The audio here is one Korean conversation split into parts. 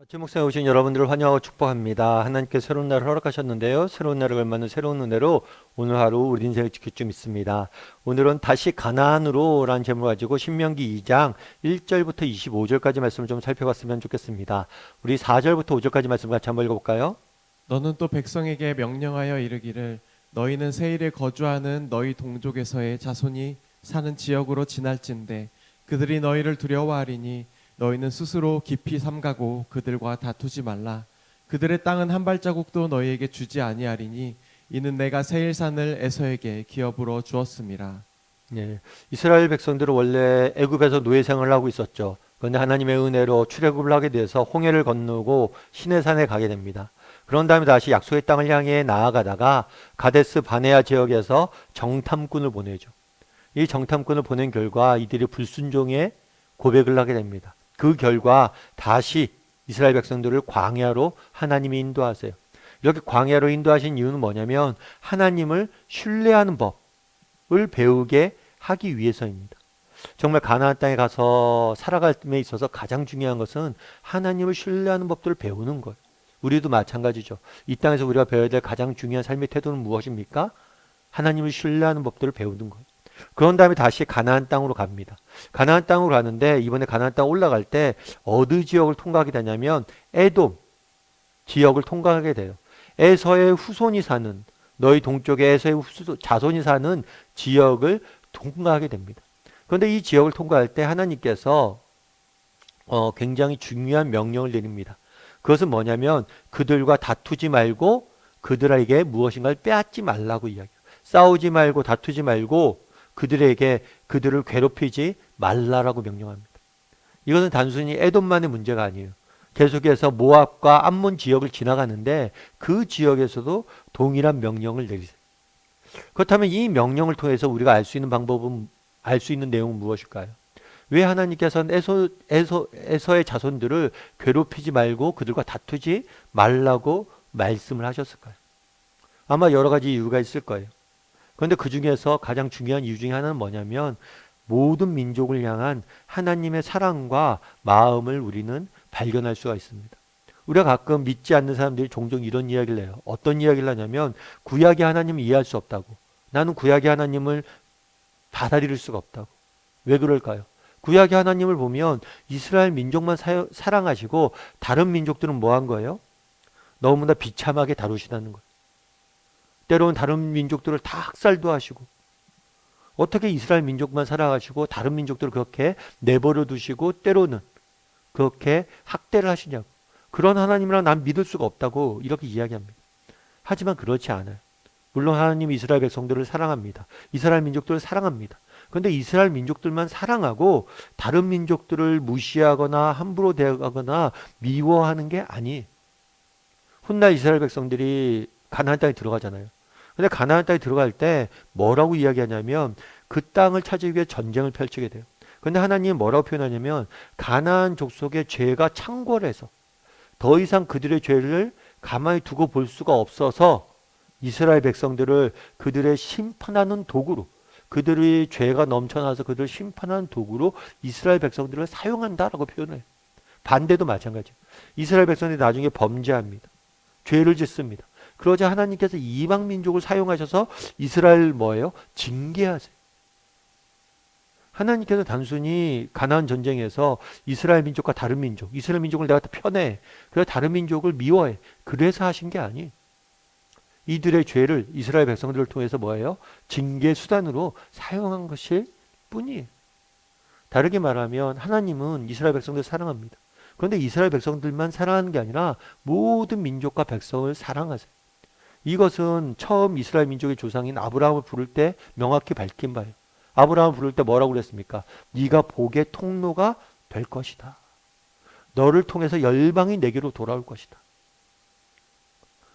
주목사에 오신 여러분들을 환영하고 축복합니다. 하나님께 새로운 날을 허락하셨는데요. 새로운 날을 걸맞는 새로운 은혜로 오늘 하루 우리 인생을 지킬 줄 믿습니다. 오늘은 다시 가나안으로 라는 제목을 가지고 신명기 2장 1절부터 25절까지 말씀을 좀 살펴봤으면 좋겠습니다. 우리 4절부터 5절까지 말씀 같이 한번 읽어볼까요? 너는 또 백성에게 명령하여 이르기를 너희는 세일에 거주하는 너희 동족에서의 자손이 사는 지역으로 지날진대 그들이 너희를 두려워하리니 너희는 스스로 깊이 삼가고 그들과 다투지 말라. 그들의 땅은 한 발자국도 너희에게 주지 아니하리니 이는 내가 세일산을 에서에게 기업으로 주었음이라. 예, 이스라엘 백성들은 원래 애굽에서 노예 생활을 하고 있었죠. 그런데 하나님의 은혜로 출애굽을 하게 돼서 홍해를 건너고 시내산에 가게 됩니다. 그런 다음에 다시 약속의 땅을 향해 나아가다가 가데스 바네아 지역에서 정탐꾼을 보내죠. 이 정탐꾼을 보낸 결과 이들이 불순종의 고백을 하게 됩니다. 그 결과 다시 이스라엘 백성들을 광야로 하나님이 인도하세요. 이렇게 광야로 인도하신 이유는 뭐냐면 하나님을 신뢰하는 법을 배우게 하기 위해서입니다. 정말 가나안 땅에 가서 살아감에 있어서 가장 중요한 것은 하나님을 신뢰하는 법들을 배우는 거예요. 우리도 마찬가지죠. 이 땅에서 우리가 배워야 될 가장 중요한 삶의 태도는 무엇입니까? 하나님을 신뢰하는 법들을 배우는 거예요. 그런 다음에 다시 가나안 땅으로 갑니다. 가나안 땅으로 가는데 이번에 가나안 땅 올라갈 때 어느 지역을 통과하게 되냐면 에돔 지역을 통과하게 돼요. 에서의 후손이 사는 너희 동쪽에 에서의 자손이 사는 지역을 통과하게 됩니다. 그런데 이 지역을 통과할 때 하나님께서 굉장히 중요한 명령을 내립니다. 그것은 뭐냐면 그들과 다투지 말고 그들에게 무엇인가를 빼앗지 말라고 이야기해요. 싸우지 말고 다투지 말고 그들에게 그들을 괴롭히지 말라라고 명령합니다. 이것은 단순히 에돔만의 문제가 아니에요. 계속해서 모압과 암몬 지역을 지나가는데 그 지역에서도 동일한 명령을 내리세요. 그렇다면 이 명령을 통해서 우리가 알 수 있는 방법은 알 수 있는 내용은 무엇일까요? 왜 하나님께서는 에서의 자손들을 괴롭히지 말고 그들과 다투지 말라고 말씀을 하셨을까요? 아마 여러 가지 이유가 있을 거예요. 그런데 그 중에서 가장 중요한 이유 중에 하나는 뭐냐면 모든 민족을 향한 하나님의 사랑과 마음을 우리는 발견할 수가 있습니다. 우리가 가끔 믿지 않는 사람들이 종종 이런 이야기를 해요. 어떤 이야기를 하냐면 구약의 하나님을 이해할 수 없다고. 나는 구약의 하나님을 받아들일 수가 없다고. 왜 그럴까요? 구약의 하나님을 보면 이스라엘 민족만 사랑하시고 다른 민족들은 뭐 한 거예요? 너무나 비참하게 다루시다는 거예요. 때로는 다른 민족들을 다 학살도 하시고 어떻게 이스라엘 민족만 살아가시고 다른 민족들을 그렇게 내버려 두시고 때로는 그렇게 학대를 하시냐고. 그런 하나님이랑 난 믿을 수가 없다고 이렇게 이야기합니다. 하지만 그렇지 않아요. 물론 하나님이 이스라엘 백성들을 사랑합니다. 이스라엘 민족들을 사랑합니다. 그런데 이스라엘 민족들만 사랑하고 다른 민족들을 무시하거나 함부로 대하거나 미워하는 게 아니에요. 훗날 이스라엘 백성들이 가나안 땅에 들어가잖아요. 근데 가나안 땅에 들어갈 때 뭐라고 이야기하냐면 그 땅을 차지하기 위해 전쟁을 펼치게 돼요. 근데 하나님은 뭐라고 표현하냐면 가나안 족속의 죄가 창궐해서 더 이상 그들의 죄를 가만히 두고 볼 수가 없어서 이스라엘 백성들을 그들의 심판하는 도구로 그들의 죄가 넘쳐나서 그들을 심판하는 도구로 이스라엘 백성들을 사용한다라고 표현해요. 반대도 마찬가지예요. 이스라엘 백성들이 나중에 범죄합니다. 죄를 짓습니다. 그러자 하나님께서 이방 민족을 사용하셔서 이스라엘 뭐예요? 징계하세요. 하나님께서 단순히 가나안 전쟁에서 이스라엘 민족과 다른 민족, 이스라엘 민족을 내가 다 편해. 그래서 다른 민족을 미워해. 그래서 하신 게 아니에요. 이들의 죄를 이스라엘 백성들을 통해서 뭐예요? 징계 수단으로 사용한 것일 뿐이에요. 다르게 말하면 하나님은 이스라엘 백성들을 사랑합니다. 그런데 이스라엘 백성들만 사랑하는 게 아니라 모든 민족과 백성을 사랑하세요. 이것은 처음 이스라엘 민족의 조상인 아브라함을 부를 때 명확히 밝힌 바예요. 아브라함을 부를 때 뭐라고 그랬습니까? 네가 복의 통로가 될 것이다. 너를 통해서 열방이 내게로 돌아올 것이다.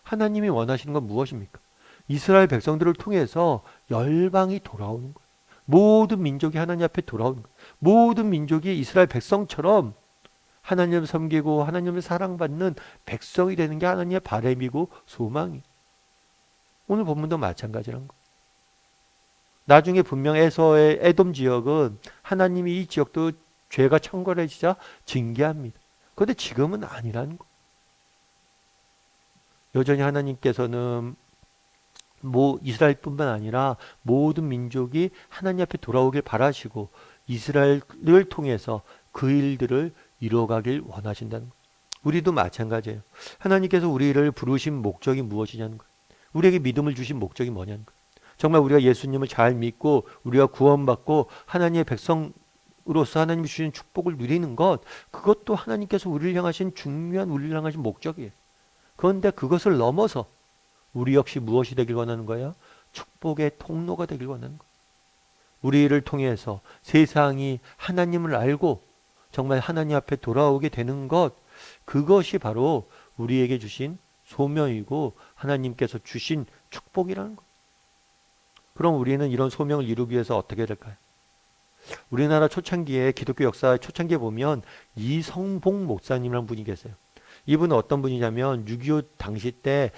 하나님이 원하시는 건 무엇입니까? 이스라엘 백성들을 통해서 열방이 돌아오는 거예요. 모든 민족이 하나님 앞에 돌아오는 거예요. 모든 민족이 이스라엘 백성처럼 하나님을 섬기고 하나님을 사랑받는 백성이 되는 게 하나님의 바람이고 소망이에요. 오늘 본문도 마찬가지란 거. 나중에 분명 에서의 에돔 지역은 하나님이 이 지역도 죄가 창궐해지자 징계합니다. 그런데 지금은 아니라는 거. 여전히 하나님께서는 이스라엘뿐만 아니라 모든 민족이 하나님 앞에 돌아오길 바라시고 이스라엘을 통해서 그 일들을 이루어가길 원하신다는 것. 우리도 마찬가지예요. 하나님께서 우리를 부르신 목적이 무엇이냐는 것. 우리에게 믿음을 주신 목적이 뭐냐는 것. 정말 우리가 예수님을 잘 믿고 우리가 구원받고 하나님의 백성으로서 하나님이 주신 축복을 누리는 것, 그것도 하나님께서 우리를 향하신 중요한 우리를 향하신 목적이에요. 그런데 그것을 넘어서 우리 역시 무엇이 되길 원하는 거야? 축복의 통로가 되길 원하는 거야. 우리를 통해서 세상이 하나님을 알고 정말 하나님 앞에 돌아오게 되는 것, 그것이 바로 우리에게 주신 소명이고 하나님께서 주신 축복이라는 것. 그럼 우리는 이런 소명을 이루기 위해서 어떻게 될까요? 우리나라 초창기에 기독교 역사 초창기에 보면 이성봉 목사님이라는 분이 계세요. 이분은 어떤 분이냐면 6.25 당시 때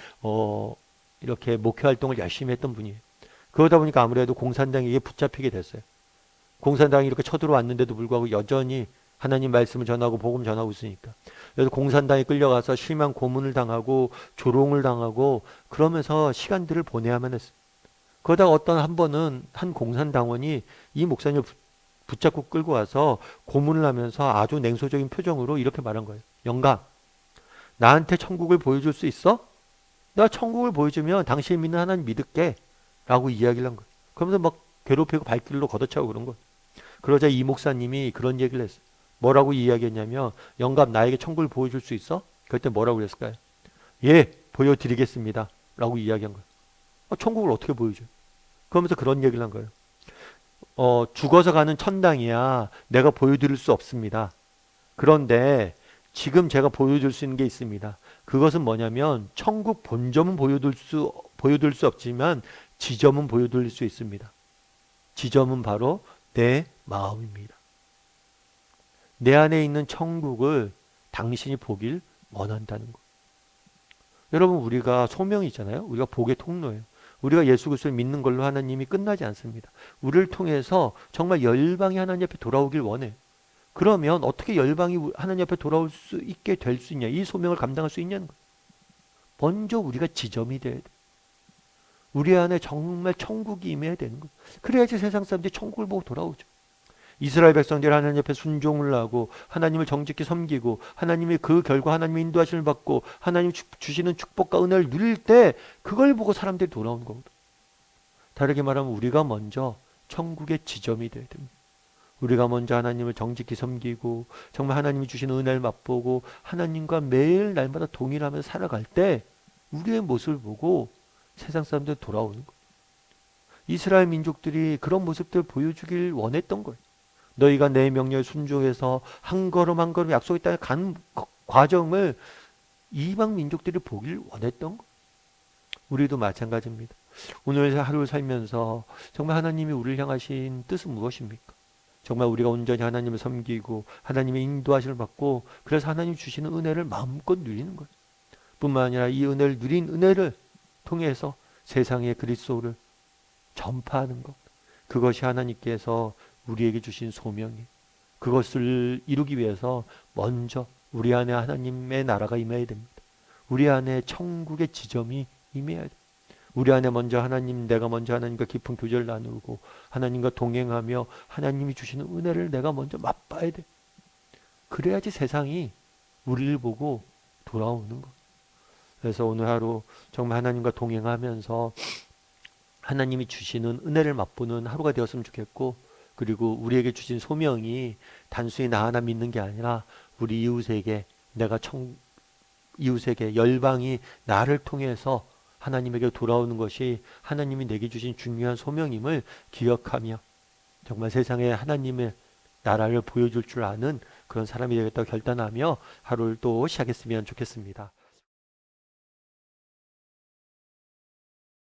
이렇게 목회 활동을 열심히 했던 분이에요. 그러다 보니까 아무래도 공산당에게 붙잡히게 됐어요. 공산당이 이렇게 쳐들어왔는데도 불구하고 여전히 하나님 말씀을 전하고 복음 전하고 있으니까. 그래서 공산당에 끌려가서 실명 고문을 당하고 조롱을 당하고 그러면서 시간들을 보내야만 했어요. 그러다가 한 번은 한 공산당원이 이 목사님을 붙잡고 끌고 와서 고문을 하면서 아주 냉소적인 표정으로 이렇게 말한 거예요. 영감, 나한테 천국을 보여줄 수 있어? 내가 천국을 보여주면 당신이 믿는 하나님 믿을게 라고 이야기를 한 거예요. 그러면서 막 괴롭히고 발길로 걷어차고 그런 거예요. 그러자 이 목사님이 그런 얘기를 했어요. 뭐라고 이야기했냐면, 영감, 나에게 천국을 보여줄 수 있어? 그때 뭐라고 그랬을까요? 예, 보여드리겠습니다 라고 이야기한 거예요. 천국을 어떻게 보여줘요? 그러면서 그런 얘기를 한 거예요. 죽어서 가는 천당이야 내가 보여드릴 수 없습니다. 그런데 지금 제가 보여줄 수 있는 게 있습니다. 그것은 뭐냐면 천국 본점은 보여드릴 수 없지만 지점은 보여드릴 수 있습니다. 지점은 바로 내 마음입니다. 내 안에 있는 천국을 당신이 보길 원한다는 것. 여러분, 우리가 소명이 있잖아요. 우리가 복의 통로예요. 우리가 예수 그리스도를 믿는 걸로 하나님이 끝나지 않습니다. 우리를 통해서 정말 열방이 하나님 앞에 돌아오길 원해요. 그러면 어떻게 열방이 하나님 앞에 돌아올 수 있게 될 수 있냐? 이 소명을 감당할 수 있냐는 거예요. 먼저 우리가 지점이 돼야 돼. 우리 안에 정말 천국이 임해야 되는 거예요. 그래야지 세상 사람들이 천국을 보고 돌아오죠. 이스라엘 백성들이 하나님 앞에 순종을 하고 하나님을 정직히 섬기고 하나님이 그 결과 하나님의 인도하심을 받고 하나님 주시는 축복과 은혜를 누릴 때 그걸 보고 사람들이 돌아오는 거거든. 다르게 말하면 우리가 먼저 천국의 지점이 돼야 됩니다. 우리가 먼저 하나님을 정직히 섬기고 정말 하나님이 주시는 은혜를 맛보고 하나님과 매일 날마다 동일하면서 살아갈 때 우리의 모습을 보고 세상 사람들이 돌아오는 거예요. 이스라엘 민족들이 그런 모습들을 보여주길 원했던 거예요. 너희가 내 명령에 순종해서 한 걸음 한 걸음 약속의 땅에 가는 과정을 이방 민족들이 보길 원했던 거예요. 우리도 마찬가지입니다. 오늘 하루 살면서 정말 하나님이 우리를 향하신 뜻은 무엇입니까? 정말 우리가 온전히 하나님을 섬기고 하나님의 인도하심을 받고 그래서 하나님 주시는 은혜를 마음껏 누리는 거예요. 뿐만 아니라 이 은혜를 누린 은혜를 통해서 세상에 그리스도를 전파하는 것. 그것이 하나님께서 우리에게 주신 소명이에요. 그것을 이루기 위해서 먼저 우리 안에 하나님의 나라가 임해야 됩니다. 우리 안에 천국의 지점이 임해야 돼요. 우리 안에 먼저 내가 먼저 하나님과 깊은 교제를 나누고 하나님과 동행하며 하나님이 주시는 은혜를 내가 먼저 맛봐야 돼. 그래야지 세상이 우리를 보고 돌아오는 거. 그래서 오늘 하루 정말 하나님과 동행하면서 하나님이 주시는 은혜를 맛보는 하루가 되었으면 좋겠고, 그리고 우리에게 주신 소명이 단순히 나 하나 믿는 게 아니라 우리 이웃에게 이웃에게 열방이 나를 통해서 하나님에게 돌아오는 것이 하나님이 내게 주신 중요한 소명임을 기억하며 정말 세상에 하나님의 나라를 보여줄 줄 아는 그런 사람이 되겠다고 결단하며 하루를 또 시작했으면 좋겠습니다.